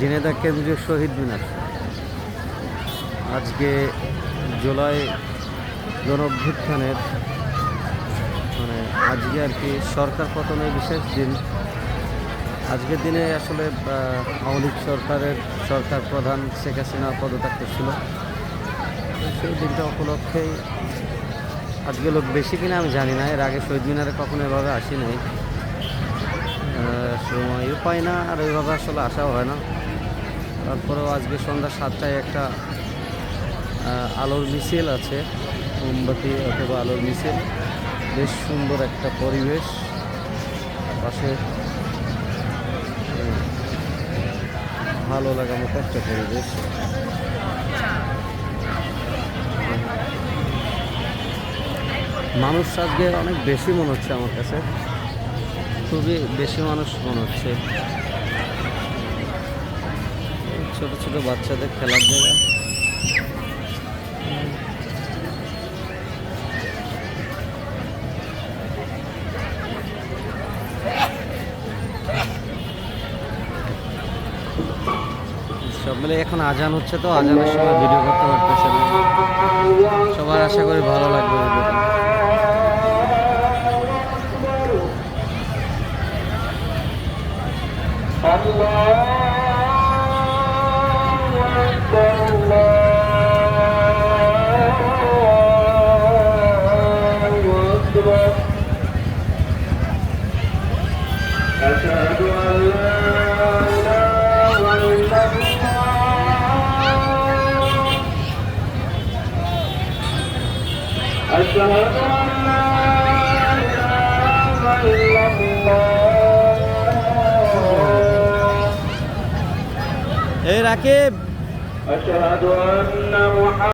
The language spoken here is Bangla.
ঝিনাইদহ কেন্দ্রীয় শহীদ মিনার। আজকে জুলাই গণঅভ্যুত্থানের আজকে আর কি সরকার পতনের বিশেষ দিন। আজকের দিনে আসলে আওয়ামী লীগ সরকার প্রধান শেখ হাসিনা পদত্যাগ করছিল। সেই দিনটা উপলক্ষেই আজকে লোক বেশি কিনা আমি জানি না, এর আগে শহীদ মিনারে কখনো এভাবে আসি নাই, সময়ও পাই না আর ওইভাবে আসলে আসাও হয় না। তারপরেও আজকে সন্ধ্যা 7টায় একটা আলোর মিছিল আছে, মোমবাতি অথবা আলোর মিছিল। বেশ সুন্দর একটা পরিবেশ, পাশে ভালো লাগার মতো একটা পরিবেশ। মানুষ আজকে অনেক বেশি মনে হচ্ছে, আমার কাছে খুবই বেশি মানুষ মনে হচ্ছে। ছোট ছোট বাচ্চাদের খেলার জায়গা। সব মিলে এখন আজান হচ্ছে, তো আজানের সময় ভিডিও করতে পারতেছে না। সবার আশা করি ভালো লাগবে ভিডিওটা। এই রাকিব।